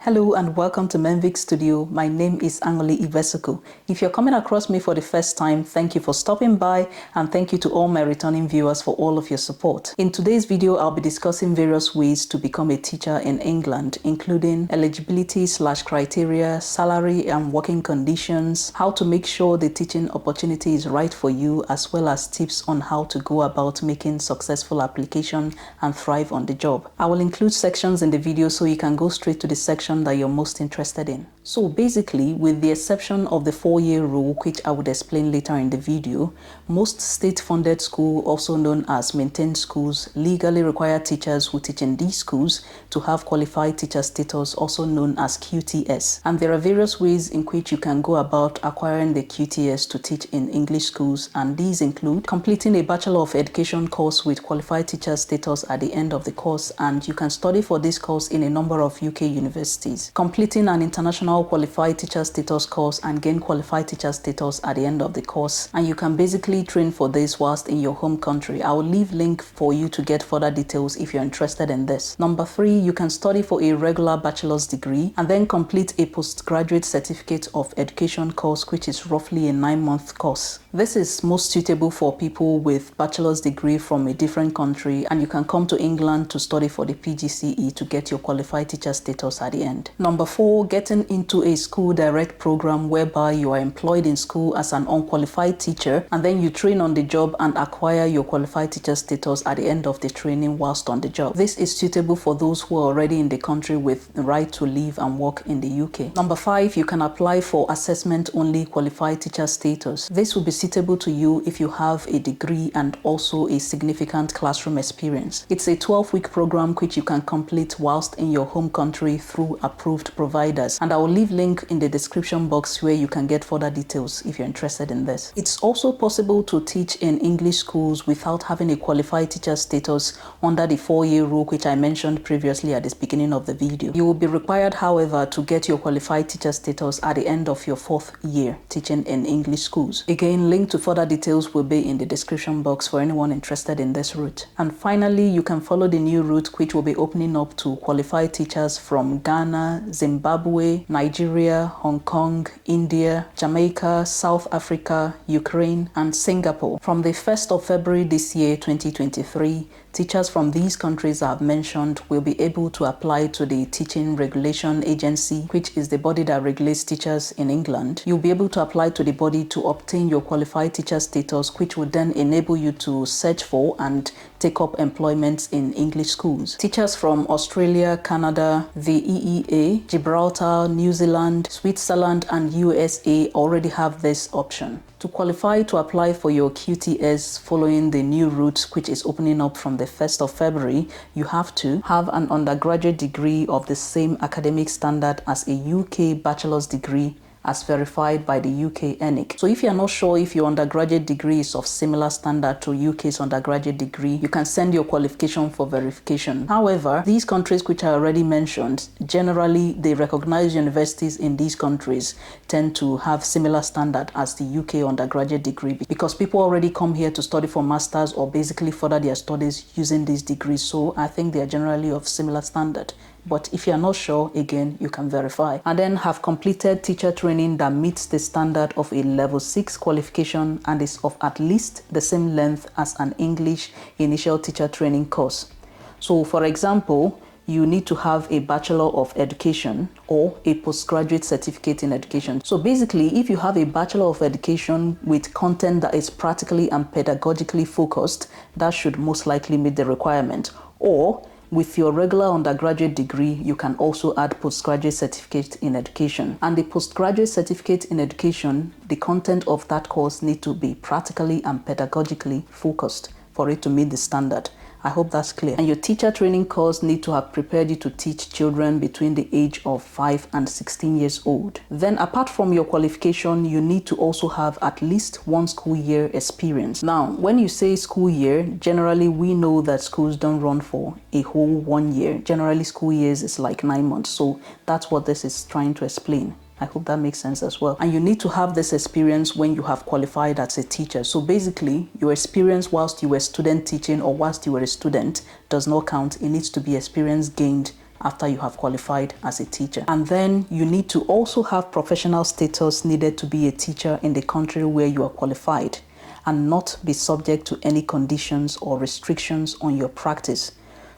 Hello and welcome to Menvic Studio. My name is Angoli Ivesuku. If you're coming across me for the first time, thank you for stopping by, and thank you to all my returning viewers for all of your support. In today's video, I'll be discussing various ways to become a teacher in England, including eligibility/criteria, salary and working conditions, how to make sure the teaching opportunity is right for you, as well as tips on how to go about making successful application and thrive on the job. I will include sections in the video so you can go straight to the section that you're most interested in. So basically, with the exception of the 4-year rule, which I would explain later in the video, most state-funded schools, also known as maintained schools, legally require teachers who teach in these schools to have qualified teacher status, also known as QTS. And there are various ways in which you can go about acquiring the QTS to teach in English schools, and these include completing a Bachelor of Education course with qualified teacher status at the end of the course, and you can study for this course in a number of UK universities. Completing an international qualified teacher status course and gain qualified teacher status at the end of the course, and you can basically train for this whilst in your home country. I will leave link for you to get further details if you're interested in this. Number 3, you can study for a regular bachelor's degree and then complete a postgraduate certificate of education course, which is roughly a 9-month course. This is most suitable for people with bachelor's degree from a different country, and you can come to England to study for the PGCE to get your qualified teacher status at the end. Number 4, getting into a school direct program whereby you are employed in school as an unqualified teacher, and then you train on the job and acquire your qualified teacher status at the end of the training whilst on the job. This is suitable for those who are already in the country with the right to live and work in the UK. Number 5, you can apply for assessment only qualified teacher status. This will be suitable to you if you have a degree and also a significant classroom experience. It's a 12-week program which you can complete whilst in your home country through approved providers, and I will leave link in the description box where you can get further details if you're interested in this. It's also possible to teach in English schools without having a qualified teacher status under the 4-year rule, which I mentioned previously at the beginning of the video. You will be required, however, to get your qualified teacher status at the end of your 4th year teaching in English schools. Again, link to further details will be in the description box for anyone interested in this route. And finally, you can follow the new route which will be opening up to qualified teachers from Ghana, Zimbabwe, Nigeria, Hong Kong, India, Jamaica, South Africa, Ukraine, and Singapore. From the 1st of February this year, 2023, teachers from these countries I have mentioned will be able to apply to the Teaching Regulation Agency, which is the body that regulates teachers in England. You'll be able to apply to the body to obtain your qualified teacher status, which will then enable you to search for and take up employment in English schools. Teachers from Australia, Canada, the EEA, Gibraltar, New Zealand, Switzerland, and USA already have this option. To qualify to apply for your QTS following the new route which is opening up from the 1st of February, you have to have an undergraduate degree of the same academic standard as a UK bachelor's degree as verified by the UK ENIC. So if you're not sure if your undergraduate degree is of similar standard to UK's undergraduate degree, you can send your qualification for verification. However, these countries which I already mentioned, generally they recognize universities in these countries tend to have similar standard as the UK undergraduate degree, because people already come here to study for masters or basically further their studies using these degrees. So I think they are generally of similar standard. But if you're not sure, again, you can verify. And then have completed teacher training that meets the standard of a level 6 qualification and is of at least the same length as an English initial teacher training course. So for example, you need to have a Bachelor of Education or a postgraduate certificate in education. So basically, if you have a Bachelor of Education with content that is practically and pedagogically focused, that should most likely meet the requirement. Or with your regular undergraduate degree, you can also add postgraduate certificate in education. And the postgraduate certificate in education, the content of that course need to be practically and pedagogically focused for it to meet the standard. I hope that's clear. And your teacher training course need to have prepared you to teach children between the age of 5 and 16 years old. Then apart from your qualification, you need to also have at least 1 school year experience. Now, when you say school year, generally we know that schools don't run for a whole 1 year. Generally school years is like 9 months. So that's what this is trying to explain. I hope that makes sense as well. And you need to have this experience when you have qualified as a teacher. So basically, your experience whilst you were student teaching or whilst you were a student does not count. It needs to be experience gained after you have qualified as a teacher. And then you need to also have professional status needed to be a teacher in the country where you are qualified, and not be subject to any conditions or restrictions on your practice.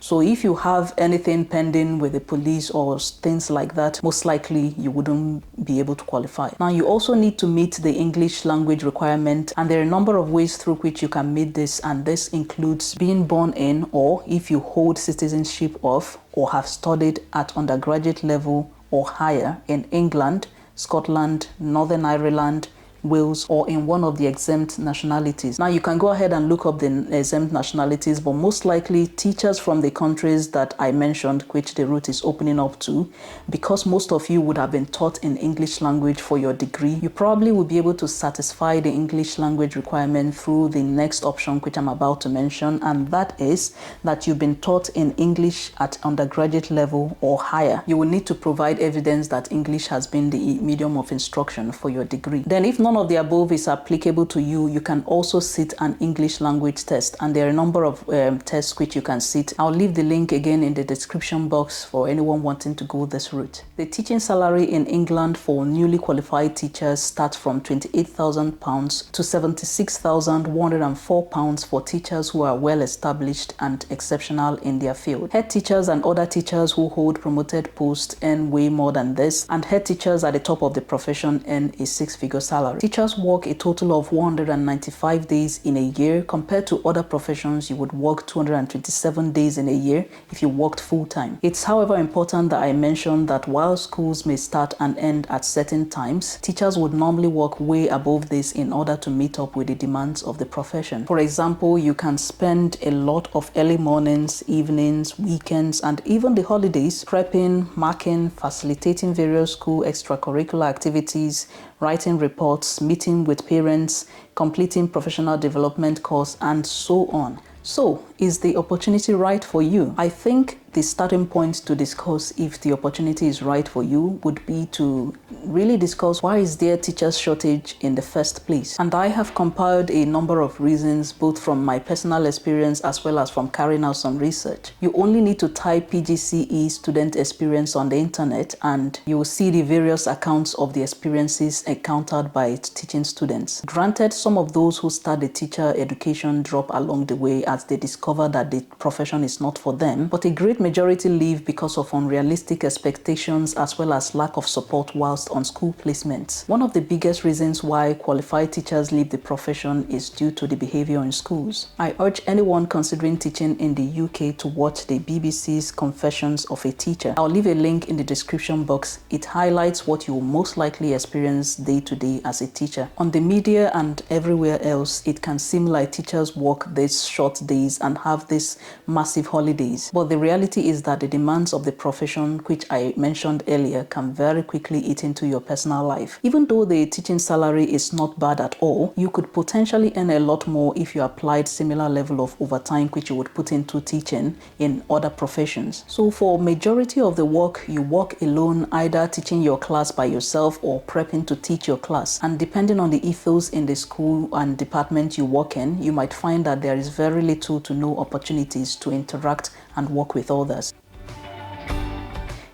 So if you have anything pending with the police or things like that, most likely you wouldn't be able to qualify. Now, you also need to meet the English language requirement, and there are a number of ways through which you can meet this, and this includes being born in, or if you hold citizenship of or have studied at undergraduate level or higher in England, Scotland, Northern Ireland, Wales, or in one of the exempt nationalities. Now, you can go ahead and look up the exempt nationalities, but most likely teachers from the countries that I mentioned, which the route is opening up to, because most of you would have been taught in English language for your degree, you probably will be able to satisfy the English language requirement through the next option, which I'm about to mention, and that is that you've been taught in English at undergraduate level or higher. You will need to provide evidence that English has been the medium of instruction for your degree. Then, if none of the above is applicable to you, you can also sit an English language test, and there are a number of tests which you can sit. I'll leave the link again in the description box for anyone wanting to go this route. The teaching salary in England for newly qualified teachers starts from £28,000 to £76,104 for teachers who are well established and exceptional in their field. Head teachers and other teachers who hold promoted posts earn way more than this, and head teachers at the top of the profession earn a six-figure salary. Teachers work a total of 195 days in a year. Compared to other professions, you would work 227 days in a year if you worked full-time. It's however important that I mention that while schools may start and end at certain times, teachers would normally work way above this in order to meet up with the demands of the profession. For example, you can spend a lot of early mornings, evenings, weekends, and even the holidays prepping, marking, facilitating various school extracurricular activities, writing reports, meeting with parents, completing professional development course, and so on. So, is the opportunity right for you? I think the starting point to discuss if the opportunity is right for you would be to really discuss why is there teacher shortage in the first place. And I have compiled a number of reasons, both from my personal experience as well as from carrying out some research. You only need to type PGCE student experience on the internet and you will see the various accounts of the experiences encountered by teaching students. Granted, some of those who start the teacher education drop along the way as they discover that the profession is not for them, but a great majority leave because of unrealistic expectations as well as lack of support whilst on school placements. One of the biggest reasons why qualified teachers leave the profession is due to the behavior in schools. I urge anyone considering teaching in the UK to watch the BBC's Confessions of a Teacher. I'll leave a link in the description box. It highlights what you will most likely experience day to day as a teacher. On the media and everywhere else, it can seem like teachers work these short days and have these massive holidays, but the reality is that the demands of the profession, which I mentioned earlier, can very quickly eat into your personal life. Even though the teaching salary is not bad at all, you could potentially earn a lot more if you applied similar level of overtime which you would put into teaching in other professions. So for majority of the work, you work alone, either teaching your class by yourself or prepping to teach your class. And depending on the ethos in the school and department you work in, you might find that there is very little to no opportunities to interact and work with others.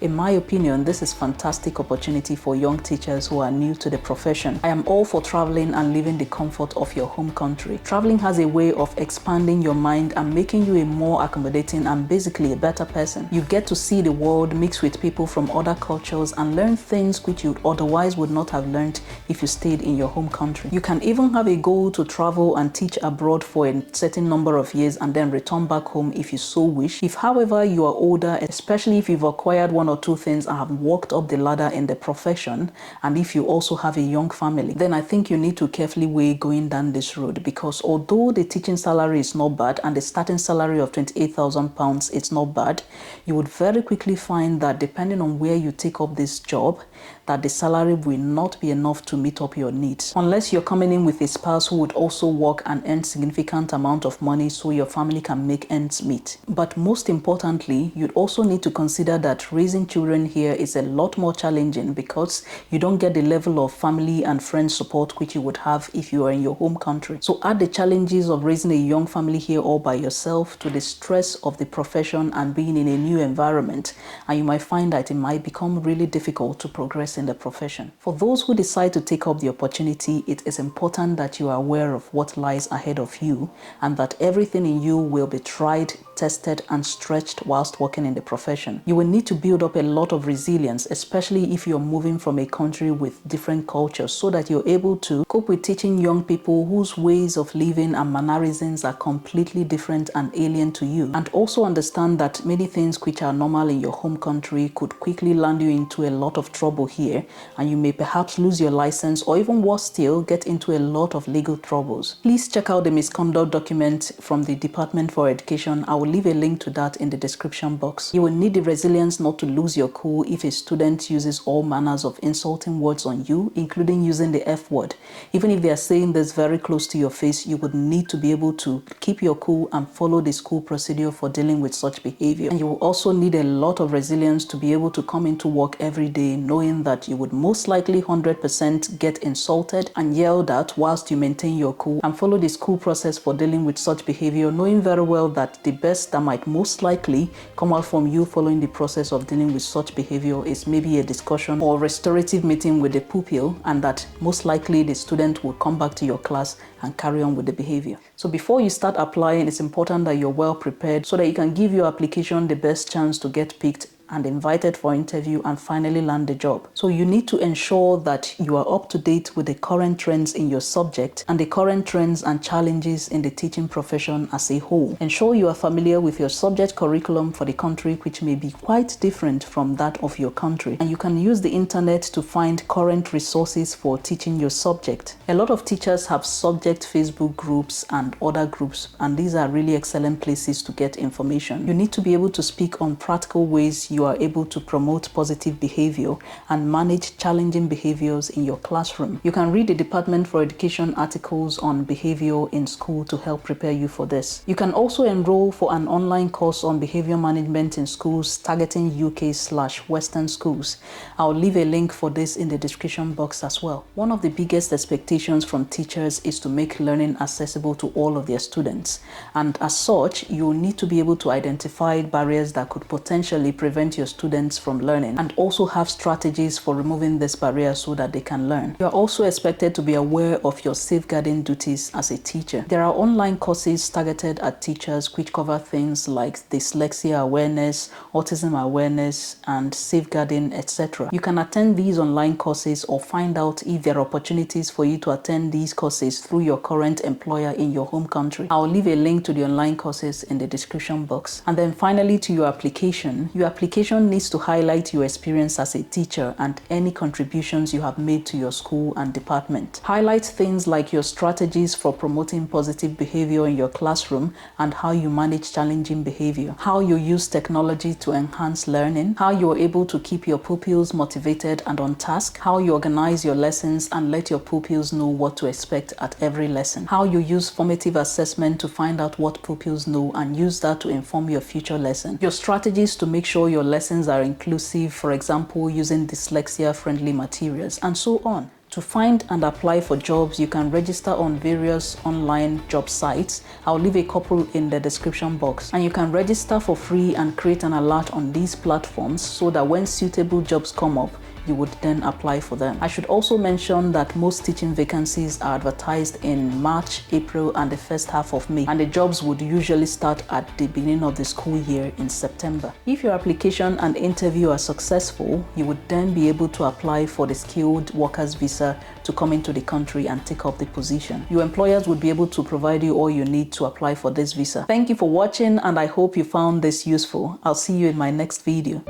In my opinion, this is a fantastic opportunity for young teachers who are new to the profession. I am all for traveling and living the comfort of your home country. Traveling has a way of expanding your mind and making you a more accommodating and basically a better person. You get to see the world, mix with people from other cultures, and learn things which you otherwise would not have learned if you stayed in your home country. You can even have a goal to travel and teach abroad for a certain number of years and then return back home if you so wish. If, however, you are older, especially if you've acquired one or two things and have walked up the ladder in the profession, and if you also have a young family, then I think you need to carefully weigh going down this road, because although the teaching salary is not bad and the starting salary of £28,000 is not bad, you would very quickly find that depending on where you take up this job, that the salary will not be enough to meet up your needs, unless you're coming in with a spouse who would also work and earn significant amount of money so your family can make ends meet. But most importantly, you'd also need to consider that raising raising children here is a lot more challenging because you don't get the level of family and friend support which you would have if you are in your home country. So add the challenges of raising a young family here all by yourself to the stress of the profession and being in a new environment, and you might find that it might become really difficult to progress in the profession. For those who decide to take up the opportunity, it is important that you are aware of what lies ahead of you and that everything in you will be tried, tested and stretched whilst working in the profession. You will need to build up a lot of resilience, especially if you're moving from a country with different cultures, so that you're able to cope with teaching young people whose ways of living and mannerisms are completely different and alien to you, and also understand that many things which are normal in your home country could quickly land you into a lot of trouble here, and you may perhaps lose your license or even worse still, get into a lot of legal troubles. Please check out the misconduct document from the Department for Education. I will leave a link to that in the description box. You will need the resilience not to lose your cool if a student uses all manners of insulting words on you, including using the F word. Even if they are saying this very close to your face, you would need to be able to keep your cool and follow the school procedure for dealing with such behavior. And you will also need a lot of resilience to be able to come into work every day knowing that you would most likely 100% get insulted and yelled at whilst you maintain your cool, and follow the school process for dealing with such behavior, knowing very well that the best that might most likely come out from you following the process of dealing with such behavior is maybe a discussion or restorative meeting with the pupil, and that most likely the student will come back to your class and carry on with the behavior. So before you start applying, it's important that you're well prepared so that you can give your application the best chance to get picked and invited for interview and finally land the job. So you need to ensure that you are up to date with the current trends in your subject and the current trends and challenges in the teaching profession as a whole. Ensure you are familiar with your subject curriculum for the country, which may be quite different from that of your country. And you can use the internet to find current resources for teaching your subject. A lot of teachers have subject Facebook groups and other groups, and these are really excellent places to get information. You need to be able to speak on practical ways you are able to promote positive behavior and manage challenging behaviors in your classroom. You can read the Department for Education articles on behavior in school to help prepare you for this. You can also enroll for an online course on behavior management in schools targeting UK/Western schools. I'll leave a link for this in the description box as well. One of the biggest expectations from teachers is to make learning accessible to all of their students, and as such, you will need to be able to identify barriers that could potentially prevent your students from learning, and also have strategies for removing this barrier so that they can learn. You are also expected to be aware of your safeguarding duties as a teacher. There are online courses targeted at teachers which cover things like dyslexia awareness, autism awareness, and safeguarding, etc. You can attend these online courses or find out if there are opportunities for you to attend these courses through your current employer in your home country. I'll leave a link to the online courses in the description box. And then finally, to your application. Your application needs to highlight your experience as a teacher and any contributions you have made to your school and department. Highlight things like your strategies for promoting positive behavior in your classroom and how you manage challenging behavior, how you use technology to enhance learning, how you are able to keep your pupils motivated and on task, how you organize your lessons and let your pupils know what to expect at every lesson, how you use formative assessment to find out what pupils know and use that to inform your future lesson, your strategies to make sure your lessons are inclusive, for example, using dyslexia-friendly materials, and so on. To find and apply for jobs, you can register on various online job sites. I'll leave a couple in the description box. And you can register for free and create an alert on these platforms so that when suitable jobs come up, you would then apply for them. I should also mention that most teaching vacancies are advertised in March, April, and the first half of May, and the jobs would usually start at the beginning of the school year in September. If your application and interview are successful, you would then be able to apply for the skilled workers visa to come into the country and take up the position. Your employers would be able to provide you all you need to apply for this visa. Thank you for watching, and I hope you found this useful. I'll see you in my next video.